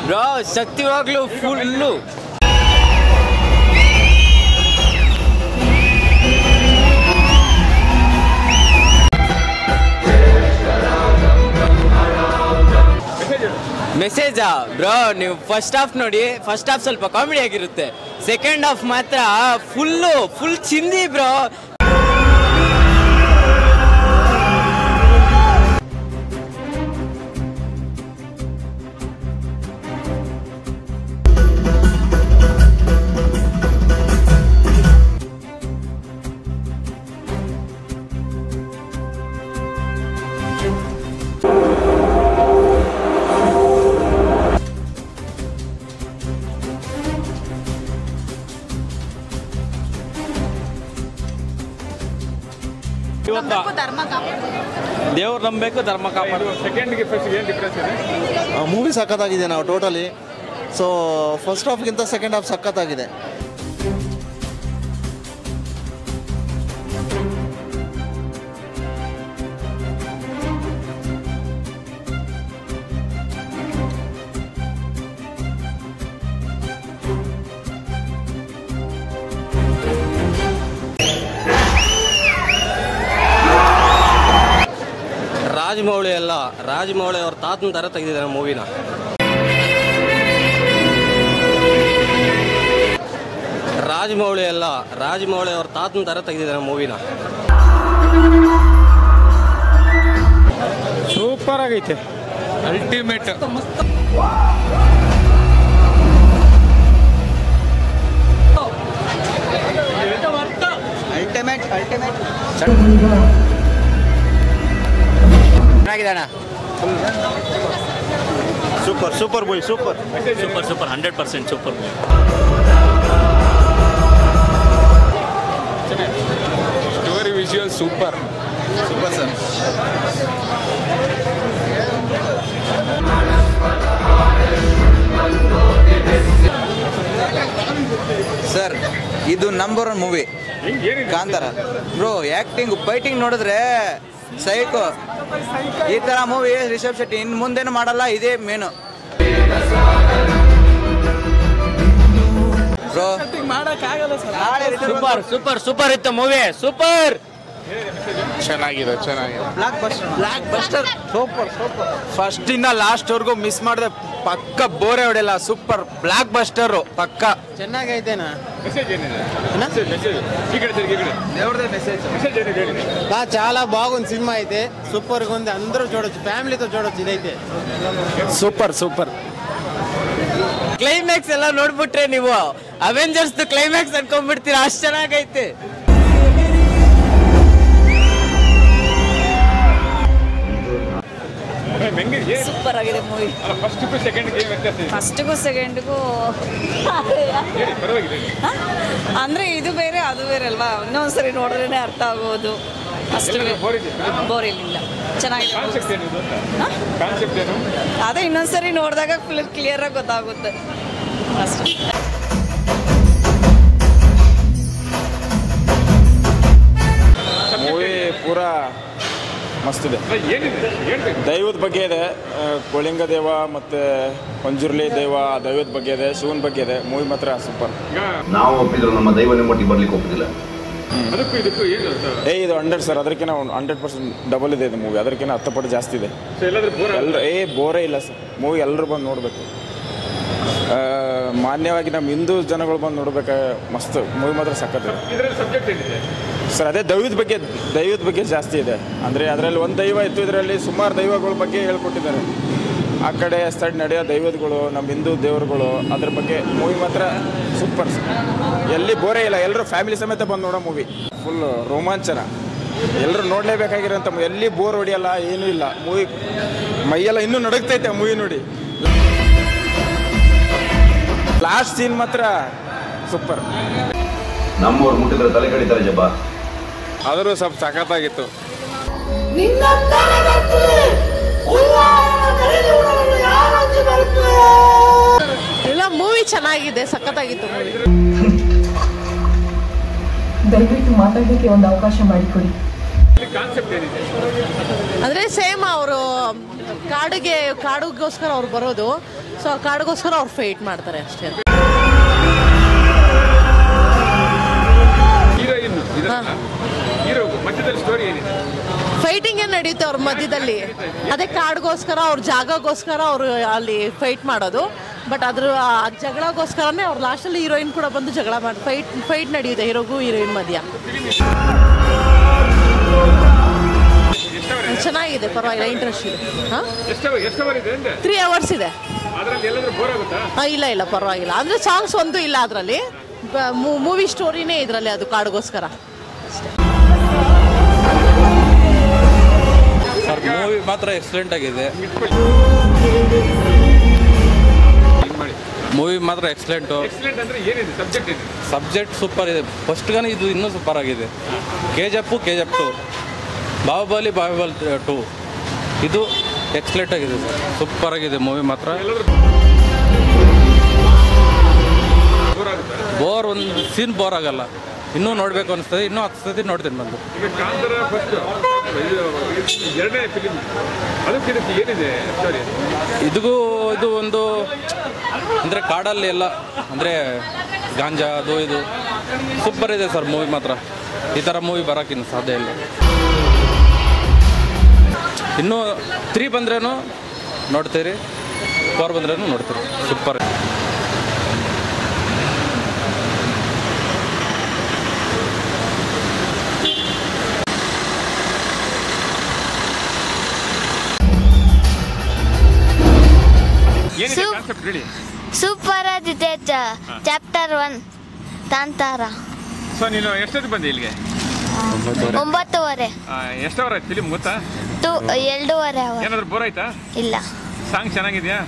Bro ಸತ್ಯವಾಗ್ಲೂ full ಮೆಸೇಜಾ bro ನೀವು first half ನೋಡಿ. First half ಸ್ವಲ್ಪ ಕಾಮಿಡಿ ಆಗಿರುತ್ತೆ, ಸೆಕೆಂಡ್ ಹಾಫ್ ಮಾತ್ರ ಫುಲ್ ಚಿಂದಿ ಬ್ರೋ. ದೇವ್ರು ನಂಬಬೇಕು, ಧರ್ಮ ಕಾಪಾಡು. ಸೆಕೆಂಡ್ಗೆ ಫಸ್ಟ್ಗೆ ಏನು ಡಿಫ್ರೆನ್ಸ್ ಇದೆ? ಮೂವಿ ಸಖತ್ತಾಗಿದೆ. ನಾವು ಟೋಟಲಿ ಸೊ ಫಸ್ಟ್ ಹಾಫ್ಗಿಂತ ಸೆಕೆಂಡ್ ಹಾಫ್ ಸಖತ್ತಾಗಿದೆ. ರಾಜಮೌಳಿ ಅವ್ರ ತಾತನ ಥರ ತೆಗೆದಿದ್ದಾರೆ ಮೂವಿನ. ರಾಜಮೌಳಿ ಅವ್ರ ತಾತನ ಥರ ತೆಗೆದಿದ್ದಾರೆ ಮೂವಿನ. ಸೂಪರ್ ಆಗೈತೆ, ಅಲ್ಟಿಮೇಟ್. ಚೆನ್ನಾಗಿದ್ದಾನ. Super movie, super 100% super movie. Story visual super sir. ಇದು number 1 movie Kantara. Bro acting fighting ನೋಡಿದ್ರೆ ಸೈಕೋ. ಈ ಥರ ಮೂವಿ ರಿಷಬ್ ಶೆಟ್ಟಿ ಇನ್ನು ಮುಂದೇನು ಮಾಡಲ್ಲ, ಇದೇ ಮೇನು. ಬ್ರೋ ಸೂಪರ್ ಇತ್ತು ಮೂವಿ, ಸೂಪರ್. ಚೆನ್ನಾಗಿದೆ. Blockbuster super. ಫಸ್ಟ್ ಇಂದ ಲಾಸ್ಟ್ ವರ್ಗೂ ಮಿಸ್ ಮಾಡಿದೆ, ಪಕ್ಕ ಬೋರೆ ಹೊಡೆಯಲ್ಲ. ಸೂಪರ್ ಬ್ಲಾಕ್ ಬಸ್ಟರ್ ಪಕ್ಕ. ಚೆನ್ನಾಗೈತೆನಾ? ಮೆಸೇಜ್ ಏನಿದೆ? దేవుడిదే మెసేజ్ ఏనిది? చాలా బాగుంది సినిమా అయితే, సూపర్గా ఉంది. అందరూ చూడొచ్చు, ఫ్యామిలీతో చూడొచ్చు. ఇదైతే ಸೂಪರ್. ಕ್ಲೈಮ್ಯಾಕ್ಸ್ ಎಲ್ಲ ನೋಡ್ಬಿಟ್ರೆ ನೀವು ಅವೆಂಜರ್ಸ್ ಕ್ಲೈಮ್ಯಾಕ್ಸ್ ಅನ್ಕೊಂಡ್ಬಿಡ್ತೀರಾ, ಅಷ್ಟು ಚೆನ್ನಾಗೈತೆ. ಸೂಪರ್ ಆಗಿದೆ ಮೂವಿ. ಫಸ್ಟ್ಗೂ ಸೆಕೆಂಡ್ಗೆ ಏನು ವ್ಯತ್ಯಾಸ ಇದೆ? ಫಸ್ಟ್ಗೂ ಸೆಕೆಂಡ್ಗೂ ಅಂದರೆ ಇದು ಬೇರೆ ಅದು ಬೇರೆ ಅಲ್ವಾ, ಇನ್ನೊಂದ್ಸರಿ ನೋಡಿದ್ರೇ ಅರ್ಥ ಆಗೋದು. ಅಷ್ಟು ಬೋರ್ ಇಲ್ಲ, ಚೆನ್ನಾಗಿದೆ. ಅದೇ ಇನ್ನೊಂದ್ಸರಿ ನೋಡಿದಾಗ ಫುಲ್ ಕ್ಲಿಯರಾಗಿ ಗೊತ್ತಾಗುತ್ತೆ ಅಷ್ಟೇ. ಮೂವಿ ಪೂರಾ ಮಸ್ತಿದೆ. ದೈವದ ಬಗ್ಗೆ ಇದೆ, ಕೋಳಿಂಗ ದೇವ ಮತ್ತು ಪಂಜುರ್ಲಿ ದೇವ ದೈವದ ಬಗ್ಗೆ ಇದೆ, ಶಿವನ ಬಗ್ಗೆ ಇದೆ. ಮೂವಿ ಮಾತ್ರ ಸೂಪರ್. ನಾವು ಒಪ್ಪಿದ್ರು, ನಮ್ಮ ದೈವ ನಿಮ್ಮೊಟ್ಟಿಗೆ ಬರ್ಲಿಕ್ಕೆ ಒಪ್ಪಿದಿಲ್ಲ. ಇದು 100 ಸರ್, ಅದಕ್ಕಿಂತ 100% ಡಬಲ್ ಇದೆ ಇದು ಮೂವಿ, ಅದಕ್ಕಿಂತ 10 ಪಟ್ಟು ಜಾಸ್ತಿ ಇದೆ. ಬೋರೇ ಇಲ್ಲ ಸರ್. ಮೂವಿ ಎಲ್ಲರೂ ಬಂದು ನೋಡಬೇಕು. ಮಾನ್ಯವಾಗಿ ನಮ್ಮ ಹಿಂದೂ ಜನಗಳು ಬಂದು ನೋಡ್ಬೇಕು. ಮಸ್ತ್ ಮೂವಿ ಮಾತ್ರ ಸಖತ್ತಿದೆ ಸರ್. ಅದೇ ದೈವದ ಬಗ್ಗೆ ಜಾಸ್ತಿ ಇದೆ. ಅಂದರೆ ಅದರಲ್ಲಿ ಒಂದು ದೈವ ಇತ್ತು, ಇದರಲ್ಲಿ ಸುಮಾರು ದೈವಗಳ ಬಗ್ಗೆ ಹೇಳ್ಕೊಟ್ಟಿದ್ದಾರೆ. ಆ ಕಡೆ ಸೈಡ್ ನಡೆಯೋ ದೈವಗಳು, ನಮ್ಮ ಹಿಂದೂ ದೇವರುಗಳು, ಅದ್ರ ಬಗ್ಗೆ ಮೂವಿ ಮಾತ್ರ ಸೂಪರ್. ಎಲ್ಲಿ ಬೋರೇ ಇಲ್ಲ, ಎಲ್ಲರೂ ಫ್ಯಾಮಿಲಿ ಸಮೇತ ಬಂದು ನೋಡೋ ಮೂವಿ. ಫುಲ್ ರೋಮಾಂಚನ, ಎಲ್ಲರೂ ನೋಡಲೇಬೇಕಾಗಿರೋಂಥ ಮೂವಿ. ಎಲ್ಲಿ ಬೋರ್ ಹೊಡಿಯಲ್ಲ, ಏನೂ ಇಲ್ಲ. ಮೂವಿ ಮೈಯೆಲ್ಲ ಇನ್ನೂ ನಡುಗ್ತೈತೆ ಮೂವಿ ನೋಡಿ. ಲಾಸ್ಟ್ ಸೀನ್ ಮಾತ್ರ ಸೂಪರ್. ನಮ್ಮವ್ರು ಮುಟ್ಟಿದ್ರೆ ತಲೆ ಕಡಿತಾರೆ ಜಬ್ಬ. ಆದರೂ ಸ್ವಲ್ಪ ಸಖತ್ತಾಗಿತ್ತು. ಎಲ್ಲ ಮೂವಿ ಚೆನ್ನಾಗಿದೆ, ಸಖತ್ತಾಗಿತ್ತು ಮೂವಿ. ದಯವಿಟ್ಟು ಮಾತಾಡಲಿಕ್ಕೆ ಒಂದು ಅವಕಾಶ ಮಾಡಿಕೊಡಿ. ಅಂದರೆ ಸೇಮ್ ಅವರು ಕಾಡಿಗೋಸ್ಕರ ಅವ್ರು ಬರೋದು. ಸೊ ಕಾಡಿಗೋಸ್ಕರ ಅವ್ರು ಫೈಟ್ ಮಾಡ್ತಾರೆ ಅಷ್ಟೇ. ಫೈಟಿಂಗ್ ಏನು ನಡೆಯುತ್ತೆ ಅವ್ರ ಮಧ್ಯದಲ್ಲಿ, ಅದೇ ಕಾಡಿಗೋಸ್ಕರ ಅವ್ರ ಜಾಗಗೋಸ್ಕರ ಅವರು ಅಲ್ಲಿ ಫೈಟ್ ಮಾಡೋದು. ಬಟ್ ಅದ್ರ ಜಗಳಗೋಸ್ಕರನೇ ಅವ್ರು ಲಾಸ್ಟಲ್ಲಿ ಹೀರೋಯಿನ್ ಕೂಡ ಬಂದು ಜಗಳ ಮಾಡಿ ಫೈಟ್ ನಡೆಯುತ್ತೆ ಹೀರೋಗೂ ಹೀರೋಯಿನ್ ಮಧ್ಯ. ಚೆನ್ನಾಗಿದೆ, ಪರವಾಗಿಲ್ಲ, ಇಂಟ್ರೆಸ್ಟ್ ಇದೆ. 3 hours ಇದೆ. ಇಲ್ಲ ಪರವಾಗಿಲ್ಲ. ಅಂದರೆ ಸಾಂಗ್ಸ್ ಒಂದು ಇಲ್ಲ ಅದರಲ್ಲಿ, ಮೂವಿ ಸ್ಟೋರಿನೇ ಇದರಲ್ಲಿ, ಅದು ಕಾಡಿಗೋಸ್ಕರ. ಮೂವಿ ಮಾತ್ರ ಎಕ್ಸಲೆಂಟ್ ಆಗಿದೆ. ಮೂವಿ ಮಾತ್ರ ಎಕ್ಸಲೆಂಟು. ಸಬ್ಜೆಕ್ಟ್ ಸೂಪರ್ ಇದೆ. ಫಸ್ಟ್ಗಾನೆ ಇದು ಇನ್ನೂ ಸೂಪರ್ ಆಗಿದೆ. KGF 2, ಬಾಹುಬಲಿ 2 ಇದು ಎಕ್ಸಲೆಂಟ್ ಆಗಿದೆ ಸರ್. ಸೂಪರ್ ಆಗಿದೆ ಮೂವಿ ಮಾತ್ರ. ಬೋರ್ ಒಂದು ಸೀನ್ ಬೋರ್ ಆಗಲ್ಲ. ಇನ್ನೂ ನೋಡಬೇಕು ಅನಿಸ್ತದೆ. ಇನ್ನೂ 10 ಸತಿ ನೋಡ್ತೀನಿ ಬಂದು. ಇದು ಒಂದು ಅಂದರೆ ಕಾಡಲ್ಲಿ ಎಲ್ಲ ಅಂದರೆ ಗಾಂಜಾ ಅದು ಇದು ಸೂಪರ್ ಇದೆ ಸರ್ ಮೂವಿ ಮಾತ್ರ. ಈ ಥರ ಮೂವಿ ಬರೋಕ್ಕಿನ್ನು ಸಾಧ್ಯ ಇಲ್ಲ. ಇನ್ನೂ 3 ಬಂದ್ರೇನು ನೋಡ್ತೀರಿ, 4 ಬಂದ್ರೇನು ನೋಡ್ತೀರಿ. ಸೂಪರ್. ಸೂಪರ್ ಆಗಿದೆ. ಚಾಪ್ಟರ್ 1 ಕಾಂತಾರ. ಸೊ ನೀನು ಎಷ್ಟೊತ್ತಿಗೆ ಬಂದೆ ಇಲ್ಲಿಗೆ? 9:30. ಎಷ್ಟು ಅವರ್ ಆಯ್ತು ಫಿಲಿಮ್ ಗೊತ್ತಾ? 2.5 hours. ಏನಾದ್ರು ಬೋರ್ ಆಯ್ತಾ? ಇಲ್ಲ. ಸಾಂಗ್ ಚೆನ್ನಾಗಿದೆಯಾ?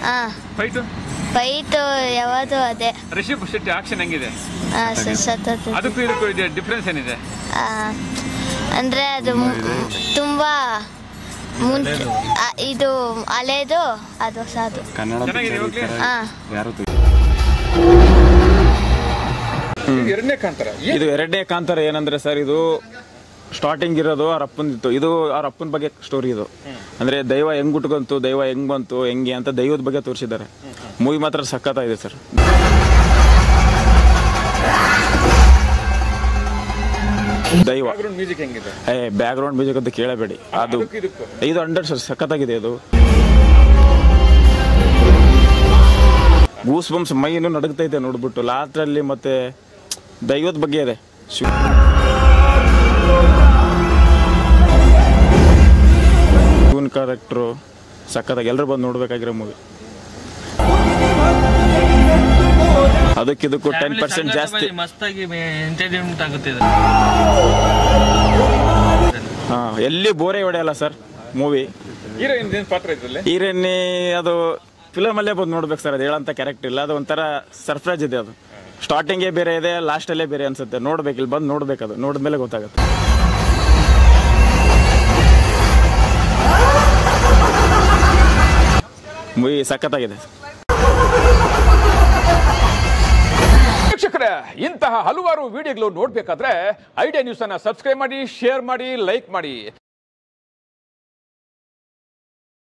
ಫೈಟ್ ಯಾವುದು ಅದೇ. ರಿಷಬ್ ಶೆಟ್ಟಿ ಆಕ್ಷನ್ ಹೆಂಗಿದೆ? ಅದಕ್ಕೂ ಇದಕ್ಕೂ ಇದೆ ಡಿಫ್ರೆನ್ಸ್ ಏನಿದೆ? ಅಂದ್ರೆ ಅದು ತುಂಬಾ ಇದು ಹಳೇದು, ಅದು ಹೊಸದು. ಇದು 2ನೇ ಕಾಂತಾರ. ಏನಂದ್ರೆ ಸರ್, ಇದು ಸ್ಟಾರ್ಟಿಂಗ್ ಇರೋದು ಅವ್ರ ಅಪ್ಪಂದಿತ್ತು. ಇದು ಅವ್ರ ಅಪ್ಪನ ಬಗ್ಗೆ ಸ್ಟೋರಿ. ಇದು ಅಂದ್ರೆ ದೈವ ಹೆಂಗ್ ಹುಟ್ಕೊಂತು, ದೈವ ಹೆಂಗ್ ಬಂತು, ಹೆಂಗೆ ಅಂತ ದೈವದ ಬಗ್ಗೆ ತೋರಿಸಿದ್ದಾರೆ. ಮೂವಿ ಮಾತ್ರ ಸಖತ್ತಾಗಿದೆ ಸರ್. ದೈವ ಬ್ಯಾಕ್ ಗ್ರೌಂಡ್ ಮ್ಯೂಸಿಕ್ ಅಂತ ಕೇಳಬೇಡಿ. ಅದು ಇದು 100 ಸರ್, ಸಖತ್ತಾಗಿದೆ. ಅದು ಗೂಸ್ ಬಂಪ್ಸ್ ಮೈನು ನಡುಗ್ತೈತೆ ನೋಡ್ಬಿಟ್ಟು ಲಾಸ್ಟಲ್ಲಿ. ಮತ್ತೆ ದೈವದ ಬಗ್ಗೆ ಇದೆ. ಟ್ಯೂನ್ ಕ್ಯಾರೆಕ್ಟ್ರು ಸಖತ್ತಾಗಿ ಎಲ್ಲರೂ ಬಂದು ನೋಡ್ಬೇಕಾಗಿರೋ ಮೂವಿ. ಅದಕ್ಕಿದಕ್ಕೂ 10% ಜಾಸ್ತಿ. ಎಲ್ಲಿ ಬೋರೇ ಹೊಡೆಯಲ್ಲ ಸರ್ ಮೂವಿ. ಹೀರೋಯಿನ್ ಅದು ಫಿಲಮಲ್ಲೇ ಬಂದು ನೋಡ್ಬೇಕು ಸರ್. ಅದು ಹೇಳಂತ ಕ್ಯಾರೆಕ್ಟರ್ ಇಲ್ಲ. ಅದು ಒಂಥರ ಸರ್ಪ್ರೈಸ್ ಇದೆ. ಅದು ಸ್ಟಾರ್ಟಿಂಗೇ ಬೇರೆ ಇದೆ, ಲಾಸ್ಟಲ್ಲೇ ಬೇರೆ ಅನ್ಸುತ್ತೆ. ನೋಡ್ಬೇಕು, ಇಲ್ಲಿ ಬಂದು ನೋಡ್ಬೇಕು. ಅದು ನೋಡಿದ್ಮೇಲೆ ಗೊತ್ತಾಗುತ್ತೆ. ಮೂವಿ ಸಖತ್ತಾಗಿದೆ. ವೀಕ್ಷಕರೇ, ಇಂತಹ ಹಲವಾರು ವಿಡಿಯೋಗಳು ನೋಡಬೇಕಾದ್ರೆ ಐಡಿಯಾ ನ್ಯೂಸ್ ಅನ್ನು ಸಬ್ಸ್ಕ್ರೈಬ್ ಮಾಡಿ, ಶೇರ್ ಮಾಡಿ, ಲೈಕ್ ಮಾಡಿ.